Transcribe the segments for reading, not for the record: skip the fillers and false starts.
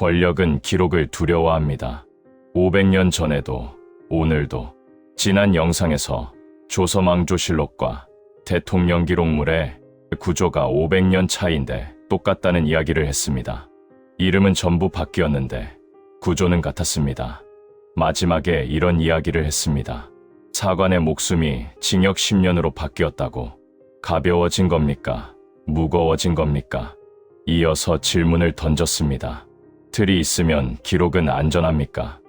권력은 기록을 두려워합니다. 500년 전에도 오늘도. 지난 영상에서 조선왕조실록과 대통령 기록물의 구조가 500년 차이인데 똑같다는 이야기를 했습니다. 이름은 전부 바뀌었는데 구조는 같았습니다. 마지막에 이런 이야기를 했습니다. 사관의 목숨이 징역 10년으로 바뀌었다고. 가벼워진 겁니까? 무거워진 겁니까? 이어서 질문을 던졌습니다. 틀이 있으면 기록은 안전합니까?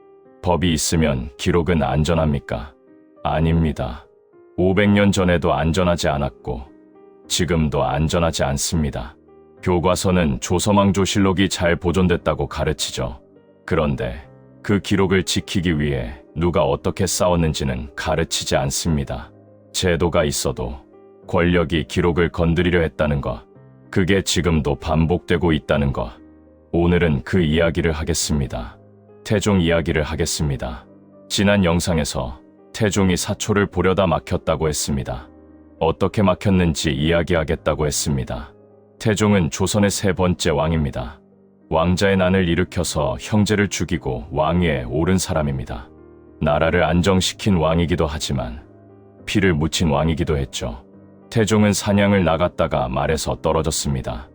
법이 있으면 기록은 안전합니까? 아닙니다. 500년 전에도 안전하지 않았고 지금도 안전하지 않습니다. 교과서는 조선왕조실록이 잘 보존됐다고 가르치죠. 그런데 그 기록을 지키기 위해 누가 어떻게 싸웠는지는 가르치지 않습니다. 제도가 있어도 권력이 기록을 건드리려 했다는 것, 그게 지금도 반복되고 있다는 것. 오늘은 그 이야기를 하겠습니다. 태종 이야기를 하겠습니다. 지난 영상에서 태종이 사초를 보려다 막혔다고 했습니다. 어떻게 막혔는지 이야기하겠다고 했습니다. 태종은 조선의 세 번째 왕입니다. 왕자의 난을 일으켜서 형제를 죽이고 왕위에 오른 사람입니다. 나라를 안정시킨 왕이기도 하지만 피를 묻힌 왕이기도 했죠. 태종은 사냥을 나갔다가 말에서 떨어졌습니다.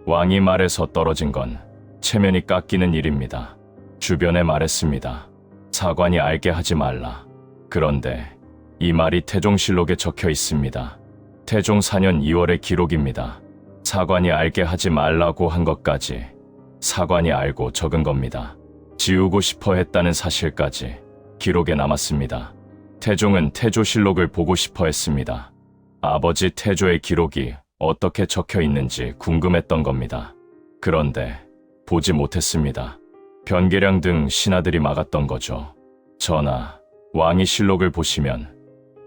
왕이 말에서 떨어진 건 체면이 깎이는 일입니다. 주변에 말했습니다. 사관이 알게 하지 말라. 그런데 이 말이 태종실록에 적혀 있습니다. 태종 4년 2월의 기록입니다. 사관이 알게 하지 말라고 한 것까지 사관이 알고 적은 겁니다. 지우고 싶어 했다는 사실까지 기록에 남았습니다. 태종은 태조실록을 보고 싶어 했습니다. 아버지 태조의 기록이 어떻게 적혀 있는지 궁금했던 겁니다. 그런데 보지 못했습니다. 변계량 등 신하들이 막았던 거죠. 전하, 왕이 실록을 보시면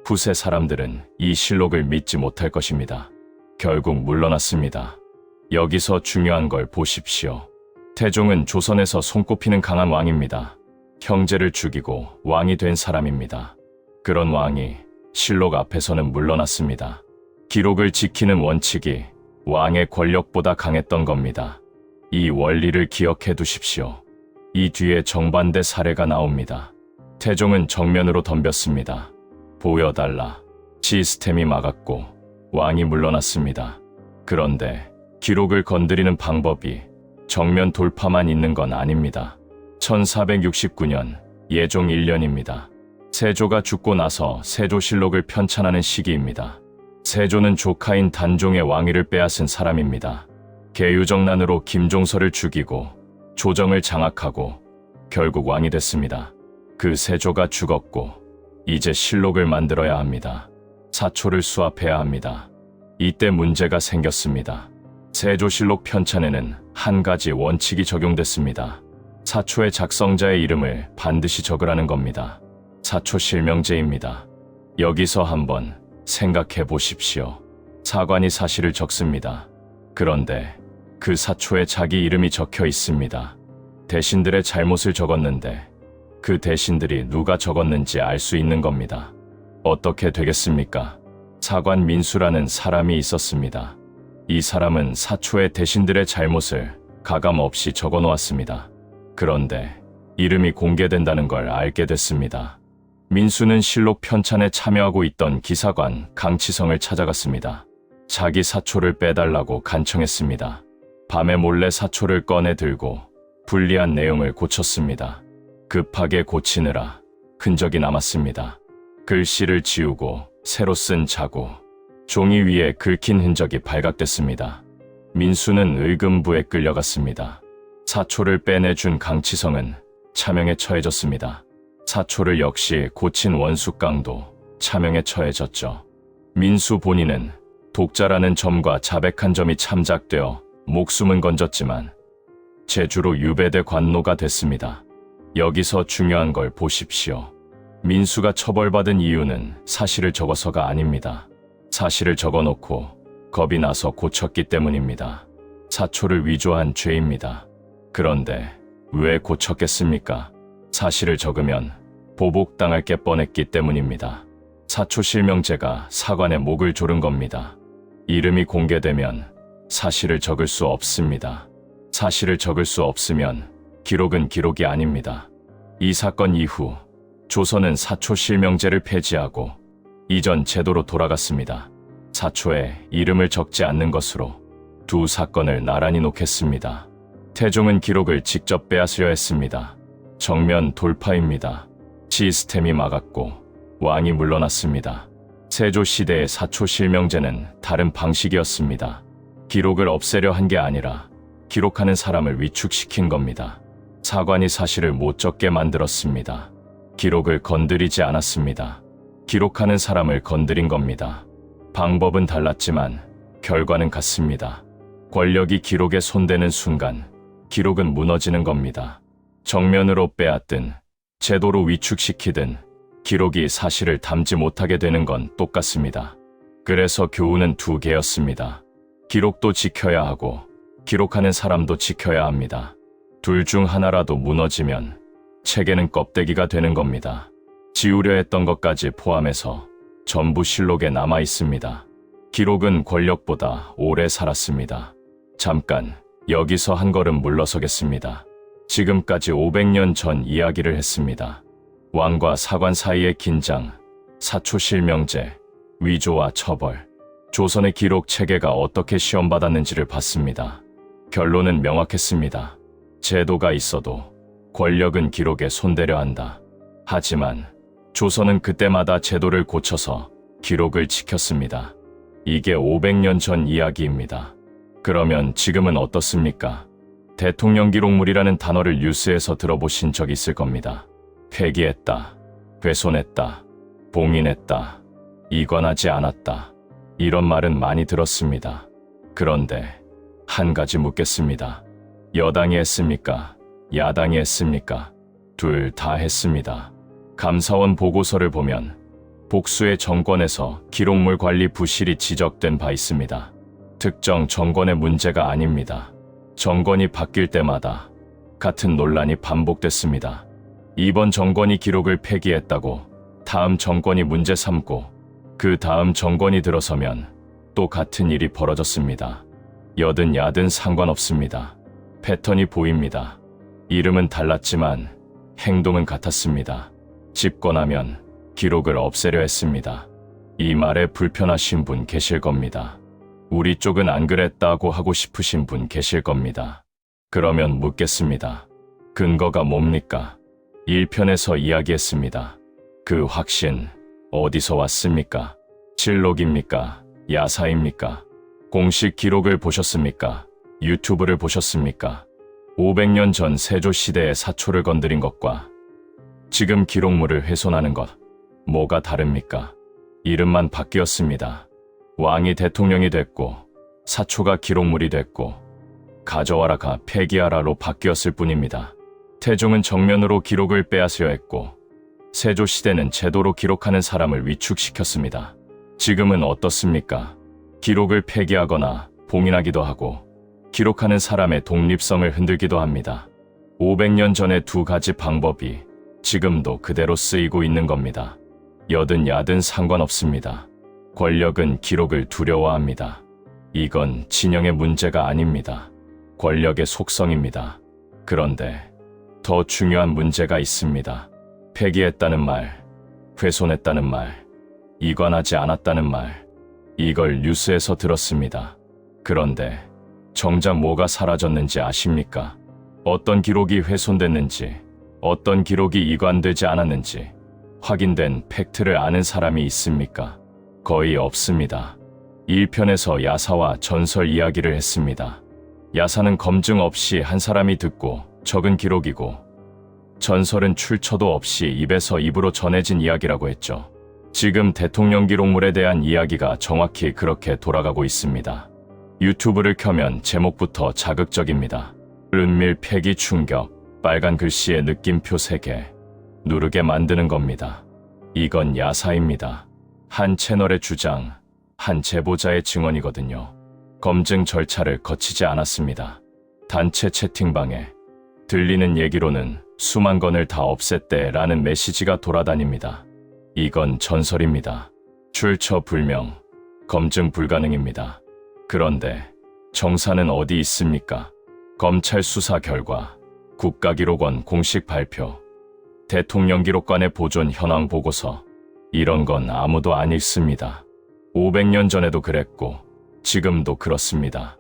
후세 사람들은 이 실록을 믿지 못할 것입니다. 결국 물러났습니다. 여기서 중요한 걸 보십시오. 태종은 조선에서 손꼽히는 강한 왕입니다. 형제를 죽이고 왕이 된 사람입니다. 그런 왕이 실록 앞에서는 물러났습니다. 기록을 지키는 원칙이 왕의 권력보다 강했던 겁니다. 이 원리를 기억해 두십시오. 이 뒤에 정반대 사례가 나옵니다. 태종은 정면으로 덤볐습니다. 보여달라. 시스템이 막았고 왕이 물러났습니다. 그런데 기록을 건드리는 방법이 정면 돌파만 있는 건 아닙니다. 1469년 예종 1년입니다. 세조가 죽고 나서 세조실록을 편찬하는 시기입니다. 세조는 조카인 단종의 왕위를 빼앗은 사람입니다. 계유정난으로 김종서를 죽이고 조정을 장악하고 결국 왕이 됐습니다. 그 세조가 죽었고 이제 실록을 만들어야 합니다. 사초를 수합해야 합니다. 이때 문제가 생겼습니다. 세조실록 편찬에는 한 가지 원칙이 적용됐습니다. 사초의 작성자의 이름을 반드시 적으라는 겁니다. 사초 실명제입니다. 여기서 한번 생각해 보십시오. 사관이 사실을 적습니다. 그런데 그 사초에 자기 이름이 적혀 있습니다. 대신들의 잘못을 적었는데 그 대신들이 누가 적었는지 알 수 있는 겁니다. 어떻게 되겠습니까? 사관 민수라는 사람이 있었습니다. 이 사람은 사초에 대신들의 잘못을 가감없이 적어 놓았습니다. 그런데 이름이 공개된다는 걸 알게 됐습니다. 민수는 실록 편찬에 참여하고 있던 기사관 강치성을 찾아갔습니다. 자기 사초를 빼달라고 간청했습니다. 밤에 몰래 사초를 꺼내 들고 불리한 내용을 고쳤습니다. 급하게 고치느라 흔적이 남았습니다. 글씨를 지우고 새로 쓴 자고, 종이 위에 긁힌 흔적이 발각됐습니다. 민수는 의금부에 끌려갔습니다. 사초를 빼내준 강치성은 차명에 처해졌습니다. 사초를 역시 고친 원숙강도 차명에 처해졌죠. 민수 본인은 독자라는 점과 자백한 점이 참작되어 목숨은 건졌지만 제주로 유배돼 관노가 됐습니다. 여기서 중요한 걸 보십시오. 민수가 처벌받은 이유는 사실을 적어서가 아닙니다. 사실을 적어놓고 겁이 나서 고쳤기 때문입니다. 사초를 위조한 죄입니다. 그런데 왜 고쳤겠습니까? 사실을 적으면 보복당할 게 뻔했기 때문입니다. 사초 실명제가 사관의 목을 조른 겁니다. 이름이 공개되면 사실을 적을 수 없습니다. 사실을 적을 수 없으면 기록은 기록이 아닙니다. 이 사건 이후 조선은 사초 실명제를 폐지하고 이전 제도로 돌아갔습니다. 사초에 이름을 적지 않는 것으로 두 사건을 나란히 놓겠습니다. 태종은 기록을 직접 빼앗으려 했습니다. 정면 돌파입니다. 시스템이 막았고 왕이 물러났습니다. 세조 시대의 사초 실명제는 다른 방식이었습니다. 기록을 없애려 한 게 아니라 기록하는 사람을 위축시킨 겁니다. 사관이 사실을 못 적게 만들었습니다. 기록을 건드리지 않았습니다. 기록하는 사람을 건드린 겁니다. 방법은 달랐지만 결과는 같습니다. 권력이 기록에 손대는 순간 기록은 무너지는 겁니다. 정면으로 빼앗든 제도로 위축시키든 기록이 사실을 담지 못하게 되는 건 똑같습니다. 그래서 교훈은 두 개였습니다. 기록도 지켜야 하고 기록하는 사람도 지켜야 합니다. 둘 중 하나라도 무너지면 체계는 껍데기가 되는 겁니다. 지우려 했던 것까지 포함해서 전부 실록에 남아 있습니다. 기록은 권력보다 오래 살았습니다. 잠깐 여기서 한 걸음 물러서겠습니다. 지금까지 500년 전 이야기를 했습니다. 왕과 사관 사이의 긴장, 사초 실명제, 위조와 처벌, 조선의 기록 체계가 어떻게 시험받았는지를 봤습니다. 결론은 명확했습니다. 제도가 있어도 권력은 기록에 손대려 한다. 하지만 조선은 그때마다 제도를 고쳐서 기록을 지켰습니다. 이게 500년 전 이야기입니다. 그러면 지금은 어떻습니까? 대통령 기록물이라는 단어를 뉴스에서 들어보신 적 있을 겁니다. 폐기했다, 훼손했다, 봉인했다, 이관하지 않았다. 이런 말은 많이 들었습니다. 그런데 한 가지 묻겠습니다. 여당이 했습니까? 야당이 했습니까? 둘 다 했습니다. 감사원 보고서를 보면 복수의 정권에서 기록물 관리 부실이 지적된 바 있습니다. 특정 정권의 문제가 아닙니다. 정권이 바뀔 때마다 같은 논란이 반복됐습니다. 이번 정권이 기록을 폐기했다고 다음 정권이 문제 삼고 그 다음 정권이 들어서면 또 같은 일이 벌어졌습니다. 여든 야든 상관없습니다. 패턴이 보입니다. 이름은 달랐지만 행동은 같았습니다. 집권하면 기록을 없애려 했습니다. 이 말에 불편하신 분 계실 겁니다. 우리 쪽은 안 그랬다고 하고 싶으신 분 계실 겁니다. 그러면 묻겠습니다. 근거가 뭡니까? 1편에서 이야기했습니다. 그 확신 어디서 왔습니까? 실록입니까? 야사입니까? 공식 기록을 보셨습니까? 유튜브를 보셨습니까? 500년 전 세조 시대의 사초를 건드린 것과 지금 기록물을 훼손하는 것, 뭐가 다릅니까? 이름만 바뀌었습니다. 왕이 대통령이 됐고 사초가 기록물이 됐고 가져와라가 폐기하라로 바뀌었을 뿐입니다. 태종은 정면으로 기록을 빼앗으려 했고 세조시대는 제도로 기록하는 사람을 위축시켰습니다. 지금은 어떻습니까? 기록을 폐기하거나 봉인하기도 하고 기록하는 사람의 독립성을 흔들기도 합니다. 500년 전의 두 가지 방법이 지금도 그대로 쓰이고 있는 겁니다. 여든 야든 상관없습니다. 권력은 기록을 두려워합니다. 이건 진영의 문제가 아닙니다. 권력의 속성입니다. 그런데 더 중요한 문제가 있습니다. 폐기했다는 말, 훼손했다는 말, 이관하지 않았다는 말, 이걸 뉴스에서 들었습니다. 그런데 정작 뭐가 사라졌는지 아십니까? 어떤 기록이 훼손됐는지, 어떤 기록이 이관되지 않았는지 확인된 팩트를 아는 사람이 있습니까? 거의 없습니다. 1편에서 야사와 전설 이야기를 했습니다. 야사는 검증 없이 한 사람이 듣고 적은 기록이고 전설은 출처도 없이 입에서 입으로 전해진 이야기라고 했죠. 지금 대통령 기록물에 대한 이야기가 정확히 그렇게 돌아가고 있습니다. 유튜브를 켜면 제목부터 자극적입니다. 은밀 폐기 충격, 빨간 글씨의 느낌표 3개, 누르게 만드는 겁니다. 이건 야사입니다. 한 채널의 주장, 한 제보자의 증언이거든요. 검증 절차를 거치지 않았습니다. 단체 채팅방에 들리는 얘기로는 수만 건을 다 없앴대 라는 메시지가 돌아다닙니다. 이건 전설입니다. 출처 불명, 검증 불가능입니다. 그런데 정사는 어디 있습니까? 검찰 수사 결과 국가기록원 공식 발표, 대통령기록관의 보존 현황 보고서, 이런 건 아무도 안 읽습니다. 500년 전에도 그랬고 지금도 그렇습니다.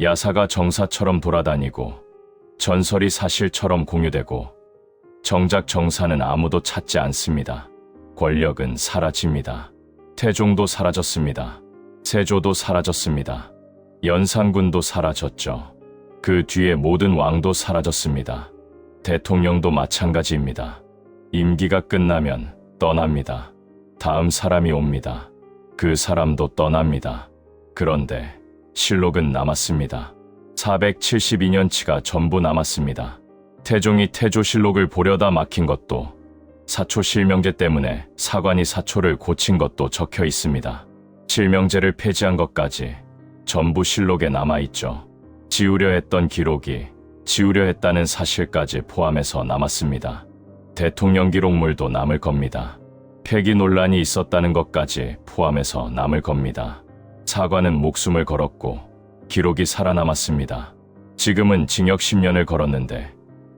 야사가 정사처럼 돌아다니고 전설이 사실처럼 공유되고 정작 정사는 아무도 찾지 않습니다. 권력은 사라집니다. 태종도 사라졌습니다. 세조도 사라졌습니다. 연산군도 사라졌죠. 그 뒤에 모든 왕도 사라졌습니다. 대통령도 마찬가지입니다. 임기가 끝나면 떠납니다. 다음 사람이 옵니다. 그 사람도 떠납니다. 그런데 실록은 남았습니다. 472년치가 전부 남았습니다. 태종이 태조실록을 보려다 막힌 것도, 사초 실명제 때문에 사관이 사초를 고친 것도 적혀 있습니다. 실명제를 폐지한 것까지 전부 실록에 남아있죠. 지우려 했던 기록이 지우려 했다는 사실까지 포함해서 남았습니다. 대통령 기록물도 남을 겁니다. 폐기 논란이 있었다는 것까지 포함해서 남을 겁니다. 사관은 목숨을 걸었고 기록이 살아남았습니다. 지금은 징역 10년을 걸었는데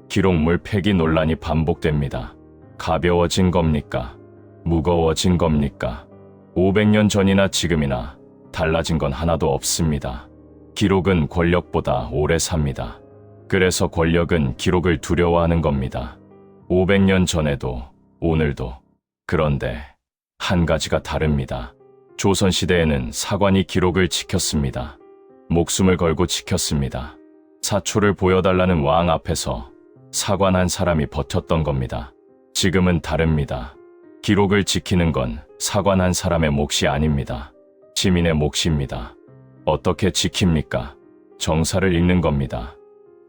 기록물 폐기 논란이 반복됩니다. 가벼워진 겁니까? 무거워진 겁니까? 500년 전이나 지금이나 달라진 건 하나도 없습니다. 기록은 권력보다 오래 삽니다. 그래서 권력은 기록을 두려워하는 겁니다. 500년 전에도 오늘도. 그런데 한 가지가 다릅니다. 조선시대에는 사관이 기록을 지켰습니다. 목숨을 걸고 지켰습니다. 사초를 보여달라는 왕 앞에서 사관 한 사람이 버텼던 겁니다. 지금은 다릅니다. 기록을 지키는 건 사관 한 사람의 몫이 아닙니다. 시민의 몫입니다. 어떻게 지킵니까? 정사를 읽는 겁니다.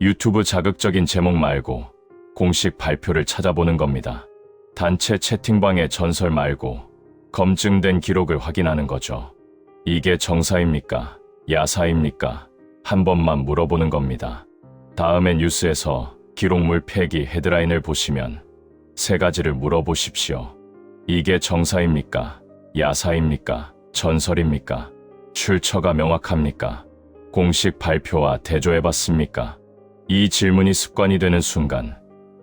유튜브 자극적인 제목 말고 공식 발표를 찾아보는 겁니다. 단체 채팅방의 전설 말고 검증된 기록을 확인하는 거죠. 이게 정사입니까? 야사입니까? 한 번만 물어보는 겁니다. 다음에 뉴스에서 기록물 폐기 헤드라인을 보시면 세 가지를 물어보십시오. 이게 정사입니까? 야사입니까? 전설입니까? 출처가 명확합니까? 공식 발표와 대조해봤습니까? 이 질문이 습관이 되는 순간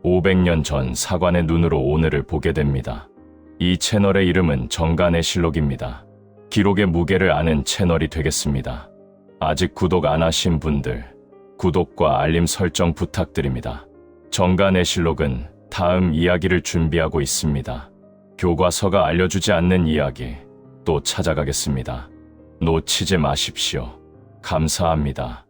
500년 전 사관의 눈으로 오늘을 보게 됩니다. 이 채널의 이름은 정간의실록입니다. 기록의 무게를 아는 채널이 되겠습니다. 아직 구독 안 하신 분들, 구독과 알림 설정 부탁드립니다. 정간의실록은 다음 이야기를 준비하고 있습니다. 교과서가 알려주지 않는 이야기 또 찾아가겠습니다. 놓치지 마십시오. 감사합니다.